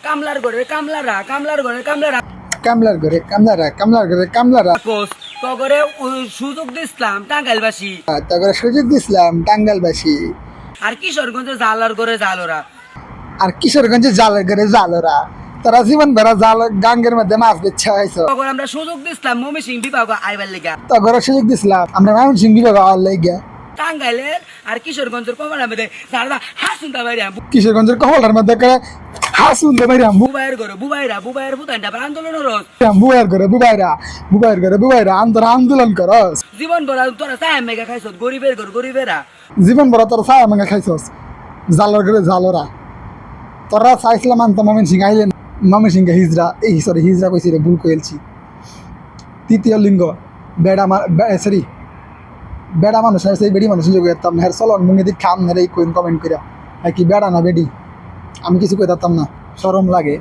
কামলার ঘরে কামলারা কামলার ঘরে কামলারা কামলার ঘরে কামলারা কামলার ঘরে কামলারা কোস তো করে সুযোগ দিছিলাম টাঙ্গাইলবাসী তারপরে সুযোগ দিছিলাম টাঙ্গাইলবাসী আর কিশোরগঞ্জে জালার ঘরে জালোরা আর কিশোরগঞ্জে জালের ঘরে জালরা তারা জীবন ভরা জাল গাঙ্গের মধ্যে মাছ বেচা হয়েছে তখন আমরা সুযোগ দিছিলাম ময়মনসিংহ বিভাগ আইবার লিগা তখন সুযোগ দিছিলাম আমরা ময়মনসিংহ বিভাগ আওয়ার লাগিয়া টাঙ্গাইলের আর কিশোরগঞ্জের কমলার মধ্যে জালরা হাসুনটা বাইরে কিশোরগঞ্জের কমলার মধ্যে করে হাসুন দে বাইরে বুবাইয়ের ঘরে বুবাইয়ের বুতানটা আন্দোলন রস বুবাইয়ের ঘরে বুবাইরা আন্দোলন করস জীবন ভরা তোরা চায় মেগা খাইছ গরিবের ঘর গরিবেরা জীবন ভরা তোর ছায়া মাঙ্গা খাইছস জালর ঘরে জালরা তোরা চাইছিলাম আনতো ময়মনসিংহ আইলেন ময়মনসিংহ হিজরা এই সরি হিজরা কইছি রে ভুল কইলছি তৃতীয় লিঙ্গ বেড়া সরি বেড়া মানুষ আর সেই বেড়ি মানুষ যোগ করতাম না হের চলন মুঙ্গি দিক খাম না রে কইন কমেন্ট কইরা কি বেড়া না বেডি আমি কিছু কইতাম না শরম লাগে